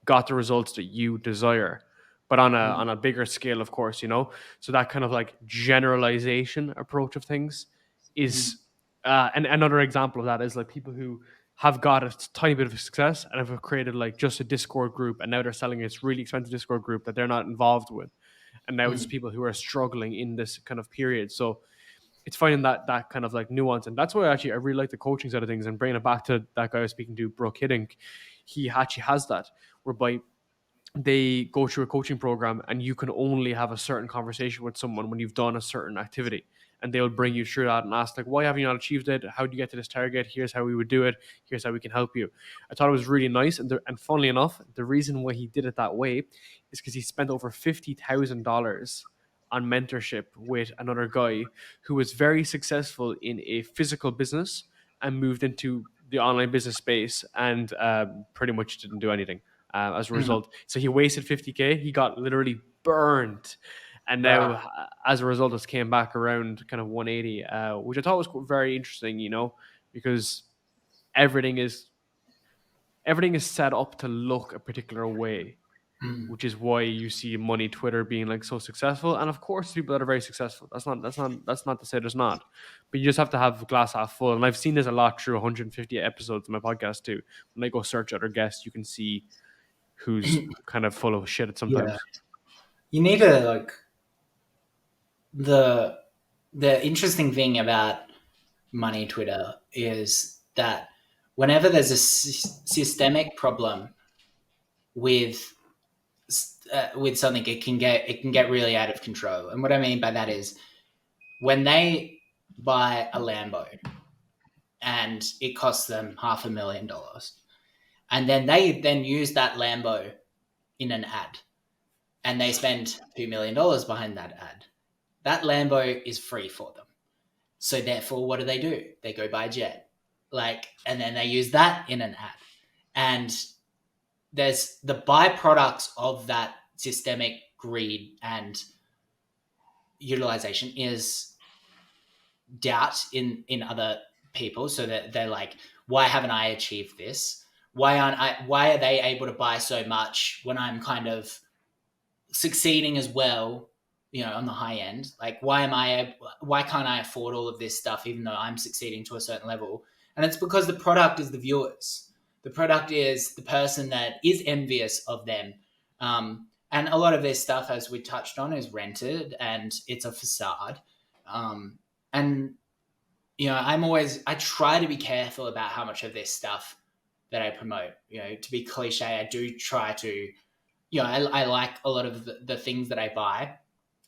got the results that you desire, but on a bigger scale, of course, so that kind of like generalization approach of things is and another example of that is like people who have got a tiny bit of success and have created like just a Discord group, and now they're selling this really expensive Discord group that they're not involved with, and now it's people who are struggling in this kind of period. So it's finding that kind of like nuance. And that's why I really like the coaching side of things, and bringing it back to that guy I was speaking to, Brooke Hiddink. He actually has that, whereby they go through a coaching program and you can only have a certain conversation with someone when you've done a certain activity, and they'll bring you through that and ask like, why have you not achieved it? How do you get to this target? Here's how we would do it. Here's how we can help you. I thought it was really nice. And funnily enough, the reason why he did it that way is because he spent over $50,000 on mentorship with another guy who was very successful in a physical business and moved into the online business space, and pretty much didn't do anything as a result. So he wasted 50K. He got literally burned. And now, as a result, this came back around kind of 180, which I thought was very interesting, because everything is set up to look a particular way, which is why you see money Twitter being like so successful. And of course, people that are very successful. That's not to say there's not, but you just have to have glass half full. And I've seen this a lot through 150 episodes of my podcast too. When I go search other guests, you can see who's kind of full of shit at sometimes. Yeah. You need to like the interesting thing about money Twitter is that whenever there's a systemic problem with something, it can get really out of control. And what I mean by that is when they buy a Lambo and it costs them $500,000, and then they use that Lambo in an ad, and they spend $2 million behind that ad, that Lambo is free for them. So therefore, what do? They go buy a jet, and then they use that in an ad. And there's the byproducts of that systemic greed and utilization is doubt in other people. So that they're like, why haven't I achieved this? Why are they able to buy so much when I'm kind of succeeding as well, on the high end? Like, why can't I afford all of this stuff even though I'm succeeding to a certain level? And it's because the product is the viewers. The product is the person that is envious of them. And a lot of this stuff, as we touched on, is rented and it's a facade. And, I try to be careful about how much of this stuff that I promote. To be cliche, I do try to, I like a lot of the things that I buy.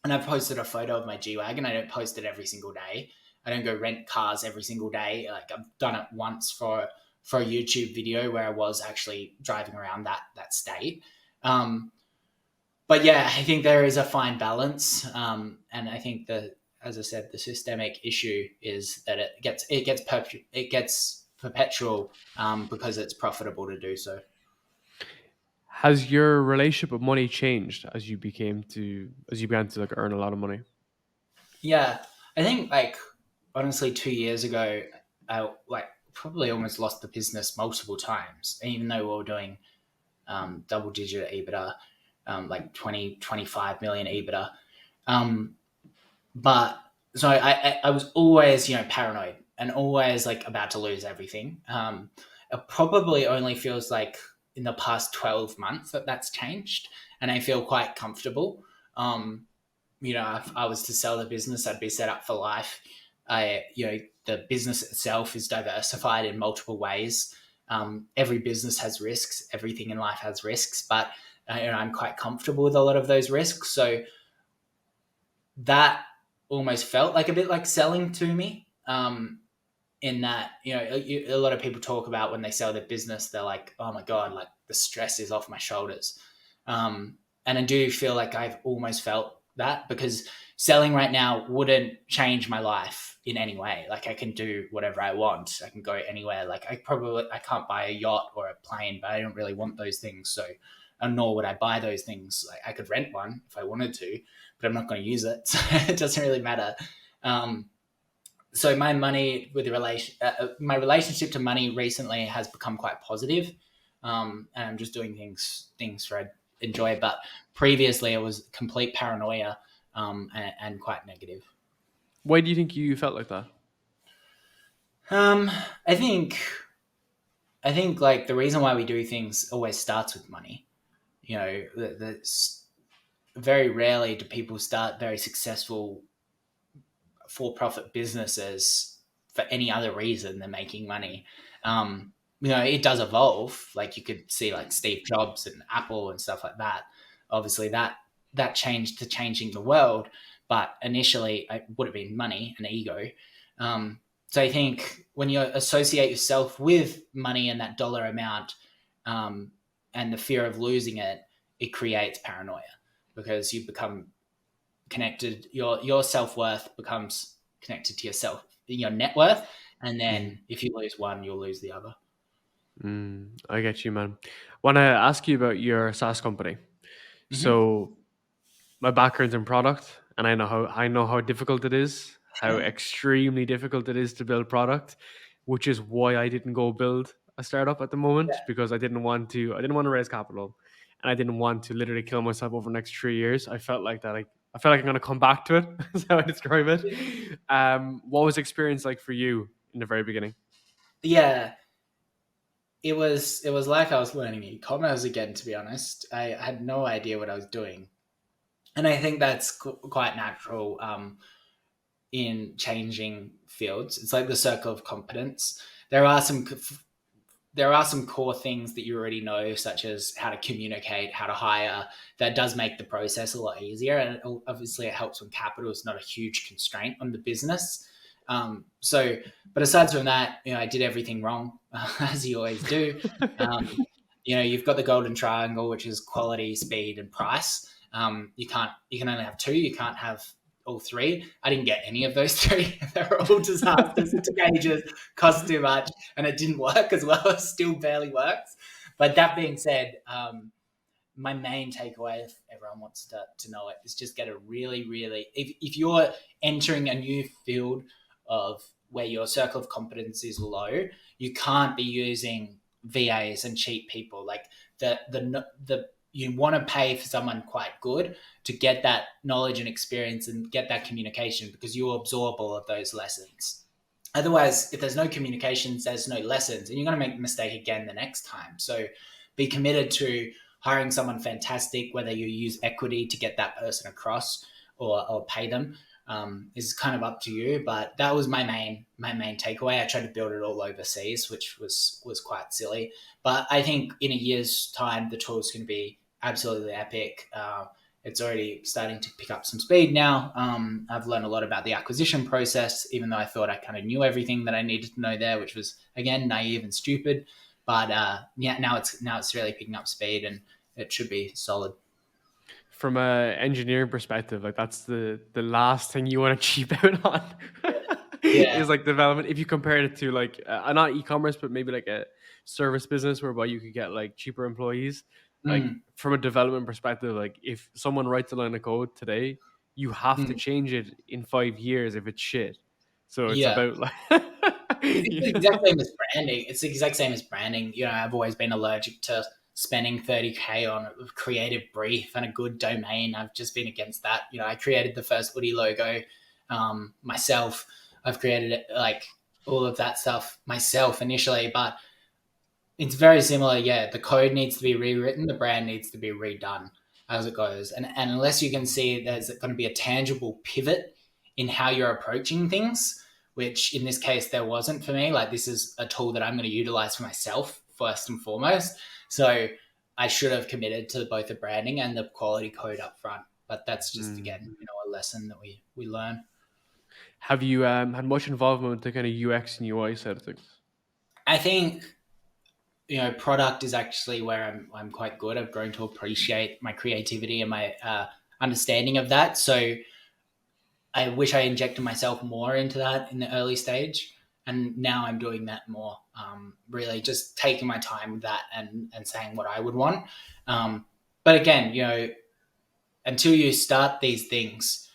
And I've posted a photo of my G-Wagon. I don't post it every single day. I don't go rent cars every single day. Like, I've done it once for a YouTube video where I was actually driving around that state. but yeah, I think there is a fine balance, and I think that, as I said, the systemic issue is that it gets perpetual, because it's profitable to do so. Has your relationship with money changed as you began to like earn a lot of money? Yeah, I think like honestly, 2 years ago, I like probably almost lost the business multiple times, even though we were doing double digit EBITDA, like 20-25 million EBITDA. Um, but so I was always, paranoid and always like about to lose everything. It probably only feels like in the past 12 months that that's changed, and I feel quite comfortable. Um, if I was to sell the business, I'd be set up for life. The business itself is diversified in multiple ways. Every business has risks. Everything in life has risks, but I'm quite comfortable with a lot of those risks. So that almost felt like a bit like selling to me. In that, a lot of people talk about when they sell their business, they're like, oh my God, like the stress is off my shoulders. And I do feel like I've almost felt that, because selling right now wouldn't change my life in any way. Like I can do whatever I want. I can go anywhere. Like I can't buy a yacht or a plane, but I don't really want those things. So, and nor would I buy those things. Like I could rent one if I wanted to, but I'm not going to use it. So it doesn't really matter. Um, so my money with the my relationship to money recently has become quite positive, and I'm just doing things for I enjoy. But previously, it was complete paranoia, and quite negative. Why do you think you felt like that? Um, I think I think like the reason why we do things always starts with money. That's very rarely do people start very successful for-profit businesses for any other reason than making money. It does evolve. Like you could see, like Steve Jobs and Apple and stuff like that. Obviously, that changed to changing the world, but initially it would have been money and ego. So I think when you associate yourself with money and that dollar amount, and the fear of losing it, it creates paranoia, because you become connected. Your self worth becomes connected to yourself, your net worth, and Mm. then if you lose one, you'll lose the other. I get you, man. Want to ask you about your SaaS company. Mm-hmm. So my background's in product, and I know how difficult it is, how extremely difficult it is to build product, which is why I didn't go build a startup at the moment, because I didn't want to raise capital, and I didn't want to literally kill myself over the next 3 years. I felt like I'm gonna come back to it. That's how I describe it. What was the experience like for you in the very beginning? Yeah, it was like I was learning e-commerce again. To be honest, I had no idea what I was doing, and I think that's quite natural, in changing fields. It's like the circle of competence. There are some there are some core things that you already know, such as how to communicate, how to hire. That does make the process a lot easier, and obviously it helps when capital is not a huge constraint on the business. But aside from that, I did everything wrong, as you always do. Um, you've got the golden triangle, which is quality, speed, and price. You can only have two. You can't have all three. I didn't get any of those three. They were all disasters. It took ages, cost too much, and it didn't work as well. It still barely works. But that being said, my main takeaway, if everyone wants to know it, is just get a really, really, if you're entering a new field of where your circle of competence is low, you can't be using VAs and cheap people. Like the you want to pay for someone quite good to get that knowledge and experience and get that communication, because you absorb all of those lessons. Otherwise, if there's no communications, there's no lessons, and you're going to make the mistake again the next time. So be committed to hiring someone fantastic, whether you use equity to get that person across, or pay them, is kind of up to you. But that was my main takeaway. I tried to build it all overseas, which was quite silly. But I think in a year's time, the tool is going to be absolutely epic. It's already starting to pick up some speed now. I've learned a lot about the acquisition process, even though I thought I kind of knew everything that I needed to know there, which was again naive and stupid. But yeah, now it's really picking up speed, and it should be solid. from a engineering perspective, like that's the last thing you want to cheap out on Yeah. is like development. If you compare it to like not e-commerce, but maybe like a service business whereby you could get like cheaper employees. Like Mm, from a development perspective, like if someone writes a line of code today, you have to mm. change it in 5 years if it's shit. So it's Yeah. about like It's you the exact know. same as branding. It's the exact same as branding. I've always been allergic to spending 30K on a creative brief and a good domain. I've just been against that. I created the first Oodie logo myself. I've created it, like all of that stuff myself initially, but it's very similar. Yeah, the code needs to be rewritten, the brand needs to be redone as it goes. And unless you can see there's going to be a tangible pivot in how you're approaching things, which in this case there wasn't for me. Like, this is a tool that I'm going to utilize for myself first and foremost. So I should have committed to both the branding and the quality code up front. But that's just, again, Mm. a lesson that we learn. Have you had much involvement with the kind of UX and UI side of things? I think product is actually where I'm quite good. I've grown to appreciate my creativity and my understanding of that. So I wish I injected myself more into that in the early stage, and now I'm doing that more. Really, just taking my time with that and saying what I would want. But again, until you start these things,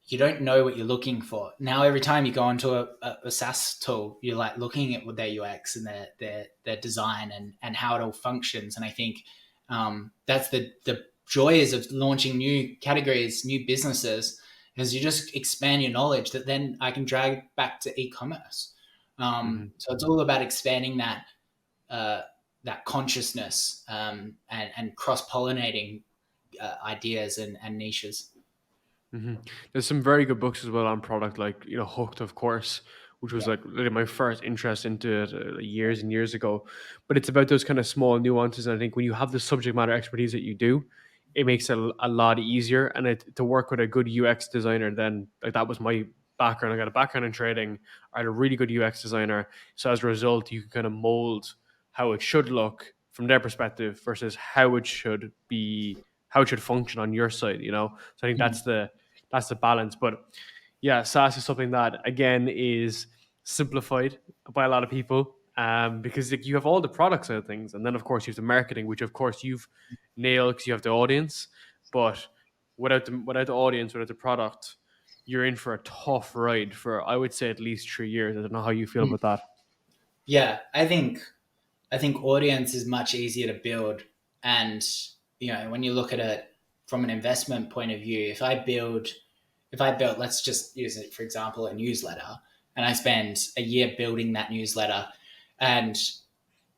you don't know what you're looking for. Now, every time you go onto a SaaS tool, you're like looking at their UX and their design and how it all functions. And I think that's the joys of launching new categories, new businesses, is you just expand your knowledge that then I can drag back to e-commerce. Hmm. So it's all about expanding uh, that consciousness and cross pollinating ideas and niches. Hmm. There's some very good books as well on product, like Hooked, of course, which was Yeah. like really my first interest into it years and years ago. But it's about those kind of small nuances. And I think when you have the subject matter expertise that you do, it makes it a lot easier. And to work with a good UX designer, then like that was my background. I got a background in trading. I had a really good UX designer. So as a result, you can kind of mold how it should look from their perspective versus how it should be, how it should function on your side. So I think Mm. that's the balance. But yeah, SaaS is something that again is simplified by a lot of people, because like, you have all the product side of things, and then of course you have the marketing, which of course you've nailed because you have the audience. But without the audience, without the product, you're in for a tough ride for, I would say, at least 3 years. I don't know how you feel Mm. about that. Yeah, I think audience is much easier to build, and when you look at it from an investment point of view, if I built, let's just use it for example, a newsletter, and I spend a year building that newsletter, and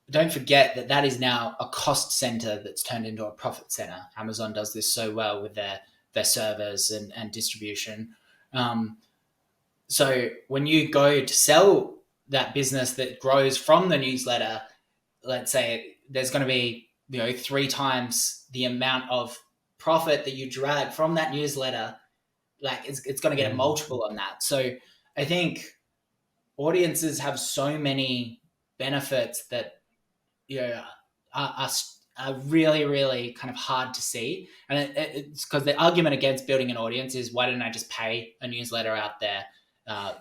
don't forget that that is now a cost center that's turned into a profit center. Amazon does this so well with their servers and distribution. Um, so when you go to sell that business that grows from the newsletter, let's say there's going to be 3 times the amount of profit that you drag from that newsletter. Like, it's going to get a Mm. multiple on that. So I think audiences have so many benefits that you know are, are really, really kind of hard to see. And it's because the argument against building an audience is, why didn't I just pay a newsletter out there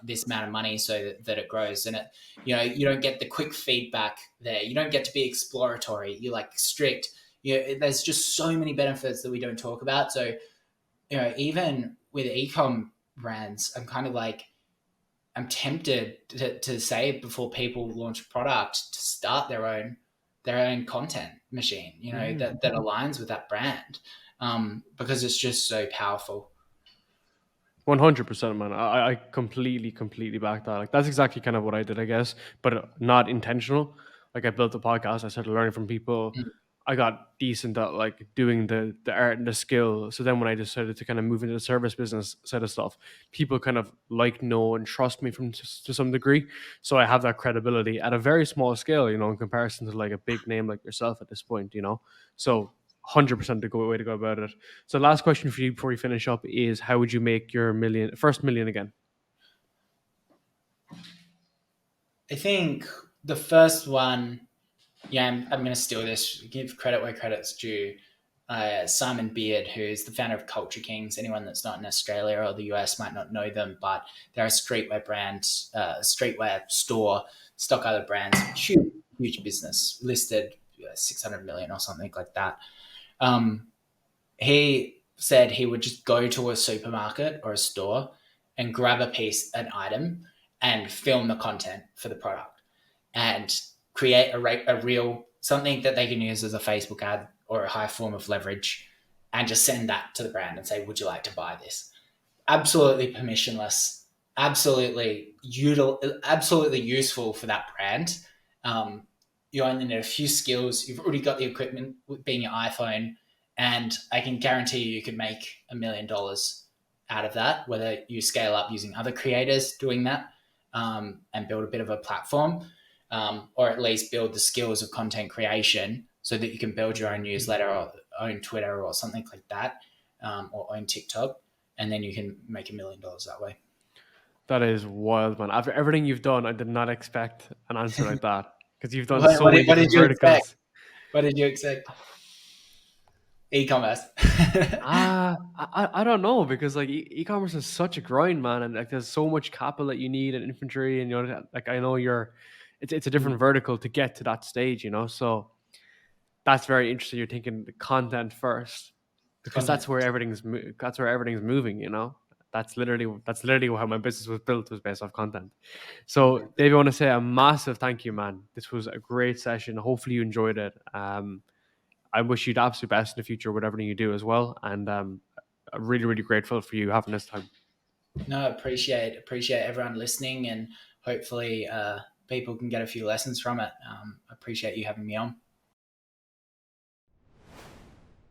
this amount of money so that it grows? And you don't get the quick feedback there. You don't get to be exploratory. You're like strict. There's just so many benefits that we don't talk about. So even with ecom brands, I'm kind of like, I'm tempted to say before people launch a product, to start their own content machine, Mm. that aligns with that brand, because it's just so powerful. 100%, man. I completely, completely back that. Like that's exactly kind of what I did, I guess, but not intentional. Like I built a podcast, I started learning from people. Mm. I got decent at like doing the art and the skill. So then when I decided to kind of move into the service business side of stuff, people kind of like know and trust me to some degree. So I have that credibility at a very small scale, in comparison to like a big name like yourself at this point. So 100% the way to go about it. So last question for you before we finish up is, how would you make your first million again? I think the first one, yeah, I'm going to steal this, give credit where credit's due. Simon Beard, who's the founder of Culture Kings. Anyone that's not in Australia or the US might not know them, but they're a streetwear brand, streetwear store, stock other brands, huge, huge business, listed 600 million or something like that. He said he would just go to a supermarket or a store and grab an item, and film the content for the product and create a real something that they can use as a Facebook ad or a high form of leverage, and just send that to the brand and say, would you like to buy this? Absolutely permissionless, absolutely useful for that brand. You only need a few skills. You've already got the equipment, being your iPhone, and I can guarantee you could make $1 million out of that, whether you scale up using other creators doing that, and build a bit of a platform, or at least build the skills of content creation so that you can build your own newsletter or own Twitter or something like that, or own TikTok, and then you can make $1 million that way. That is wild, man. After everything you've done, I did not expect an answer like that because you've done so What many did, what did different you expect? verticals. What did you expect? E-commerce. I don't know because like e-commerce is such a grind, man, and like there's so much capital that you need and inventory, and like I know it's a different vertical to get to that stage, so that's very interesting. You're thinking the content first because Content first. that's where everything's moving. That's literally how my business was built, was based off content. So Dave, I want to say a massive thank you, man. This was a great session. Hopefully you enjoyed it. I wish you the absolute best in the future, whatever you do as well. And I'm really, really grateful for you having this time. No, appreciate everyone listening, and hopefully people can get a few lessons from it. Appreciate you having me on.